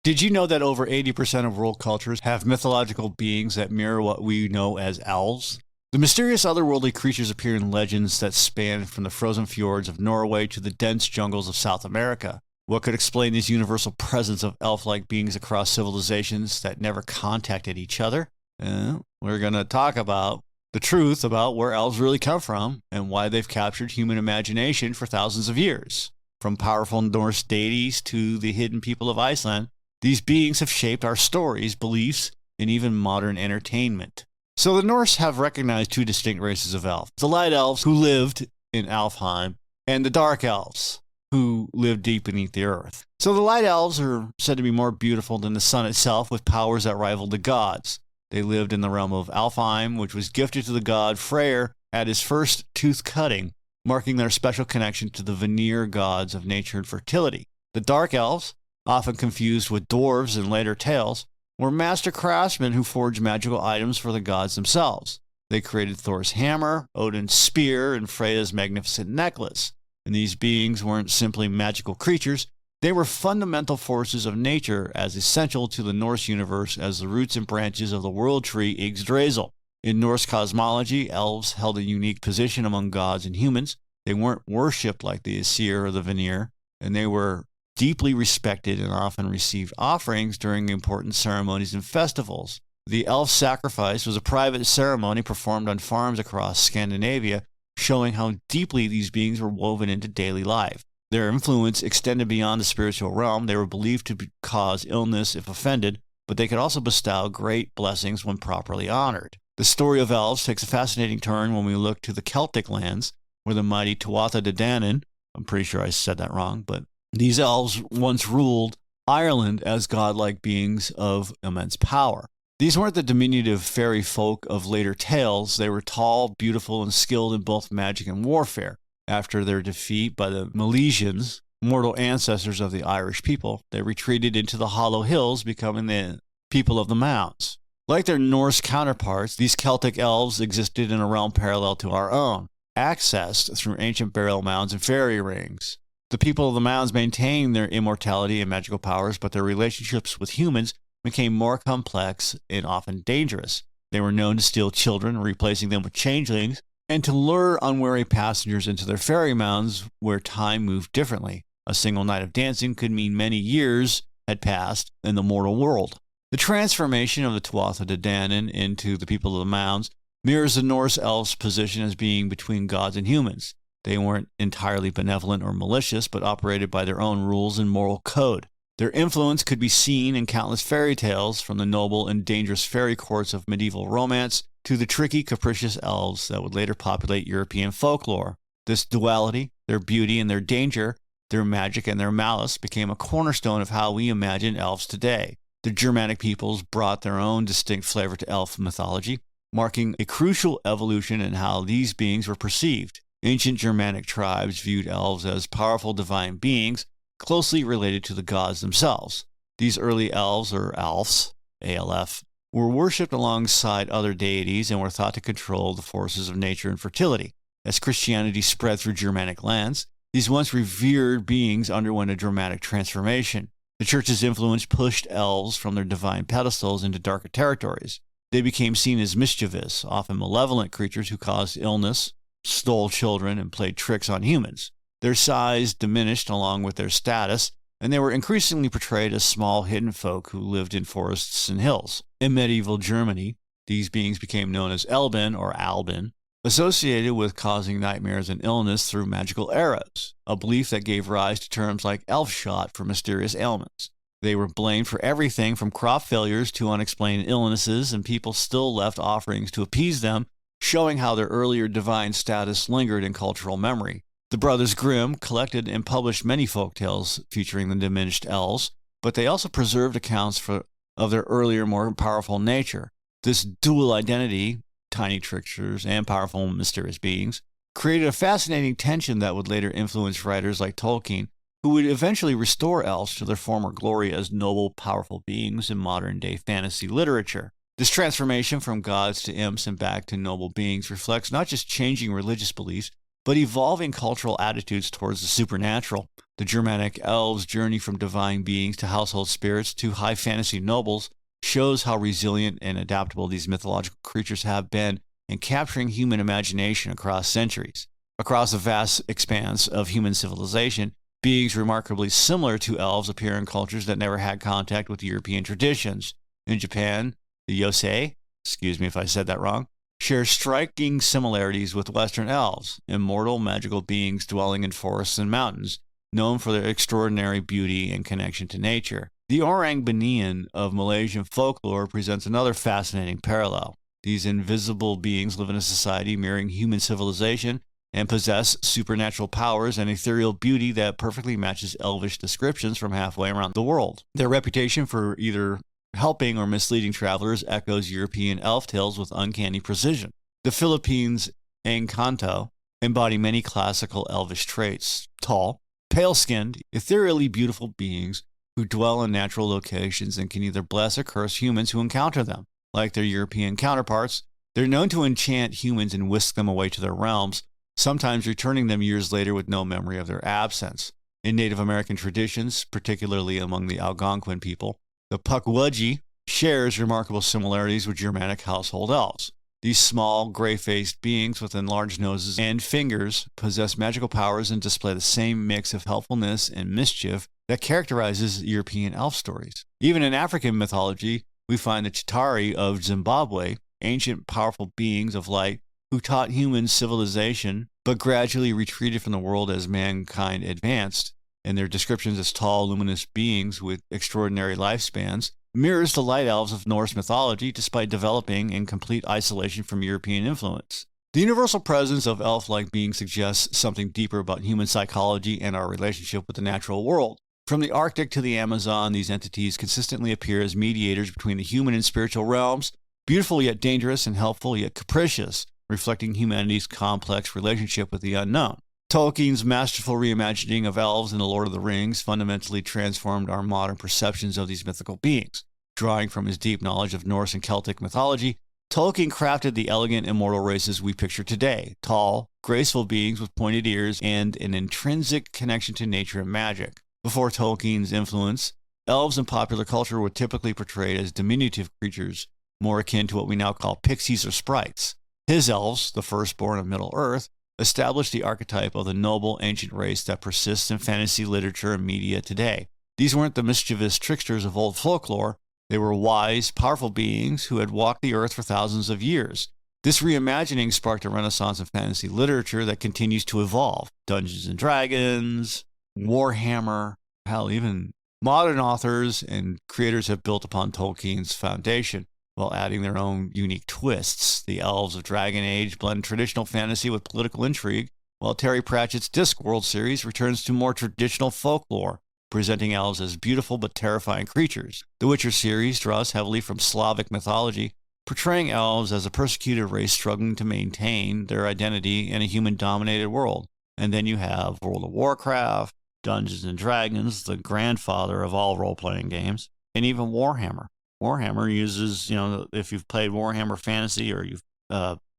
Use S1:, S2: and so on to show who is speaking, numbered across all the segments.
S1: Did you know that over 80% of world cultures have mythological beings that mirror what we know as elves? The mysterious otherworldly creatures appear in legends that span from the frozen fjords of Norway to the dense jungles of South America. What could explain this universal presence of elf-like beings across civilizations that never contacted each other? We're going to talk about the truth about where elves really come from and why they've captured human imagination for thousands of years. From powerful Norse deities to the hidden people of Iceland, these beings have shaped our stories, beliefs, and even modern entertainment. So the Norse have recognized two distinct races of elves: the light elves, who lived in Álfheim, and the dark elves, who lived deep beneath the earth. So the light elves are said to be more beautiful than the sun itself, with powers that rivaled the gods. They lived in the realm of Álfheim, which was gifted to the god Freyr at his first tooth cutting, marking their special connection to the Vanir gods of nature and fertility. The dark elves, often confused with dwarves in later tales, were master craftsmen who forged magical items for the gods themselves. They created Thor's hammer, Odin's spear, and Freya's magnificent necklace. And these beings weren't simply magical creatures, they were fundamental forces of nature, as essential to the Norse universe as the roots and branches of the world tree Yggdrasil. In Norse cosmology, elves held a unique position among gods and humans. They weren't worshipped like the Aesir or the Vanir, and they were deeply respected and often received offerings during important ceremonies and festivals. The elf sacrifice was a private ceremony performed on farms across Scandinavia, showing how deeply these beings were woven into daily life. Their influence extended beyond the spiritual realm. They were believed to cause illness if offended, but they could also bestow great blessings when properly honored. The story of elves takes a fascinating turn when we look to the Celtic lands, where the mighty Tuatha De Danann, I'm pretty sure I said that wrong, but these elves once ruled Ireland as godlike beings of immense power. These weren't the diminutive fairy folk of later tales. They were tall, beautiful, and skilled in both magic and warfare. After their defeat by the Milesians, mortal ancestors of the Irish people, they retreated into the Hollow Hills, becoming the people of the mounds. Like their Norse counterparts, these Celtic elves existed in a realm parallel to our own, accessed through ancient burial mounds and fairy rings. The people of the mounds maintained their immortality and magical powers, but their relationships with humans became more complex and often dangerous. They were known to steal children, replacing them with changelings, and to lure unwary passengers into their fairy mounds where time moved differently. A single night of dancing could mean many years had passed in the mortal world. The transformation of the Tuatha De Danann into the people of the mounds mirrors the Norse elves' position as being between gods and humans. They weren't entirely benevolent or malicious, but operated by their own rules and moral code. Their influence could be seen in countless fairy tales, from the noble and dangerous fairy courts of medieval romance to the tricky, capricious elves that would later populate European folklore. This duality, their beauty and their danger, their magic and their malice, became a cornerstone of how we imagine elves today. The Germanic peoples brought their own distinct flavor to elf mythology, marking a crucial evolution in how these beings were perceived. Ancient Germanic tribes viewed elves as powerful divine beings, closely related to the gods themselves. These early elves, or Alfs, A-L-F, were worshipped alongside other deities and were thought to control the forces of nature and fertility. As Christianity spread through Germanic lands, these once revered beings underwent a dramatic transformation. The church's influence pushed elves from their divine pedestals into darker territories. They became seen as mischievous, often malevolent creatures who caused illness, stole children, and played tricks on humans. Their size diminished along with their status, and they were increasingly portrayed as small, hidden folk who lived in forests and hills. In medieval Germany, these beings became known as elven or albin, associated with causing nightmares and illness through magical arrows, a belief that gave rise to terms like elf shot for mysterious ailments. They were blamed for everything from crop failures to unexplained illnesses, and people still left offerings to appease them, showing how their earlier divine status lingered in cultural memory. The Brothers Grimm collected and published many folk tales featuring the diminished elves, but they also preserved accounts of their earlier, more powerful nature. This dual identity, tiny tricksters and powerful mysterious beings, created a fascinating tension that would later influence writers like Tolkien, who would eventually restore elves to their former glory as noble, powerful beings in modern-day fantasy literature. This transformation from gods to imps and back to noble beings reflects not just changing religious beliefs, but evolving cultural attitudes towards the supernatural. The Germanic elves' journey from divine beings to household spirits to high fantasy nobles shows how resilient and adaptable these mythological creatures have been in capturing human imagination across centuries. Across a vast expanse of human civilization, beings remarkably similar to elves appear in cultures that never had contact with European traditions. In Japan, the Yosei, excuse me if I said that wrong, share striking similarities with Western elves, immortal magical beings dwelling in forests and mountains, known for their extraordinary beauty and connection to nature. The Orang Banian of Malaysian folklore presents another fascinating parallel. These invisible beings live in a society mirroring human civilization and possess supernatural powers and ethereal beauty that perfectly matches elvish descriptions from halfway around the world. Their reputation for either helping or misleading travelers echoes European elf tales with uncanny precision. The Philippines' Encanto embody many classical elvish traits: tall, pale-skinned, ethereally beautiful beings who dwell in natural locations and can either bless or curse humans who encounter them. Like their European counterparts, they're known to enchant humans and whisk them away to their realms, sometimes returning them years later with no memory of their absence. In Native American traditions, particularly among the Algonquin people, the Pukwudgie shares remarkable similarities with Germanic household elves. These small, gray-faced beings with enlarged noses and fingers possess magical powers and display the same mix of helpfulness and mischief that characterizes European elf stories. Even in African mythology, we find the Chitauri of Zimbabwe, ancient powerful beings of light who taught humans civilization but gradually retreated from the world as mankind advanced, and their descriptions as tall, luminous beings with extraordinary lifespans mirrors the light elves of Norse mythology despite developing in complete isolation from European influence. The universal presence of elf-like beings suggests something deeper about human psychology and our relationship with the natural world. From the Arctic to the Amazon, these entities consistently appear as mediators between the human and spiritual realms, beautiful yet dangerous and helpful yet capricious, reflecting humanity's complex relationship with the unknown. Tolkien's masterful reimagining of elves in The Lord of the Rings fundamentally transformed our modern perceptions of these mythical beings. Drawing from his deep knowledge of Norse and Celtic mythology, Tolkien crafted the elegant, immortal races we picture today: tall, graceful beings with pointed ears and an intrinsic connection to nature and magic. Before Tolkien's influence, elves in popular culture were typically portrayed as diminutive creatures, more akin to what we now call pixies or sprites. His elves, the firstborn of Middle-earth, established the archetype of the noble ancient race that persists in fantasy literature and media today. These weren't the mischievous tricksters of old folklore. They were wise, powerful beings who had walked the earth for thousands of years. This reimagining sparked a renaissance in fantasy literature that continues to evolve. Dungeons and Dragons, Warhammer, hell, even modern authors and creators have built upon Tolkien's foundation, while adding their own unique twists. The Elves of Dragon Age blend traditional fantasy with political intrigue, while Terry Pratchett's Discworld series returns to more traditional folklore, presenting elves as beautiful but terrifying creatures. The Witcher series draws heavily from Slavic mythology, portraying elves as a persecuted race struggling to maintain their identity in a human-dominated world. And then you have World of Warcraft, Dungeons and Dragons, the grandfather of all role-playing games, and even Warhammer. Warhammer uses, if you've played Warhammer Fantasy or you've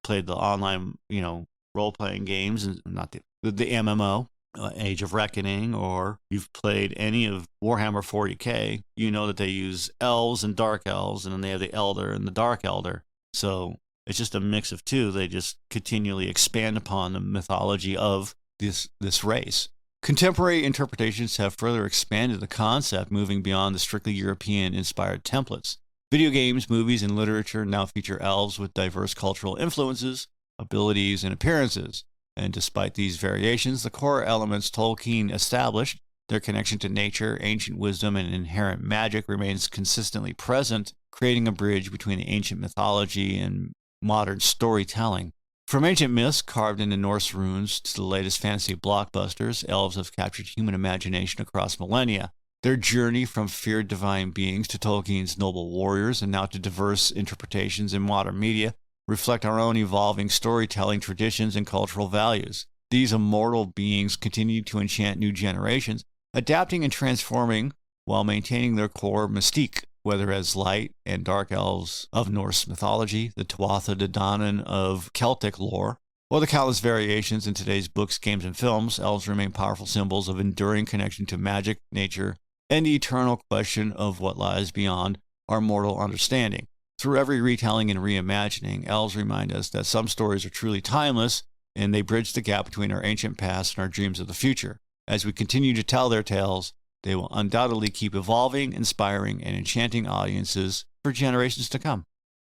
S1: played the online, role-playing games, and not the MMO, Age of Reckoning, or you've played any of Warhammer 40K, you know that they use elves and dark elves, and then they have the Elder and the Dark Elder. So it's just a mix of two. They just continually expand upon the mythology of this race. Contemporary interpretations have further expanded the concept, moving beyond the strictly European-inspired templates. Video games, movies, and literature now feature elves with diverse cultural influences, abilities, and appearances. And despite these variations, the core elements Tolkien established, their connection to nature, ancient wisdom, and inherent magic, remains consistently present, creating a bridge between the ancient mythology and modern storytelling. From ancient myths carved into Norse runes to the latest fantasy blockbusters, elves have captured human imagination across millennia. Their journey from feared divine beings to Tolkien's noble warriors and now to diverse interpretations in modern media reflect our own evolving storytelling traditions and cultural values. These immortal beings continue to enchant new generations, adapting and transforming while maintaining their core mystique, whether as light and dark elves of Norse mythology, the Tuatha De Danann of Celtic lore, While the countless variations in today's books, games, and films, elves remain powerful symbols of enduring connection to magic, nature, and the eternal question of what lies beyond our mortal understanding. Through every retelling and reimagining, elves remind us that some stories are truly timeless, and they bridge the gap between our ancient past and our dreams of the future. As we continue to tell their tales, they will undoubtedly keep evolving, inspiring, and enchanting audiences for generations to come.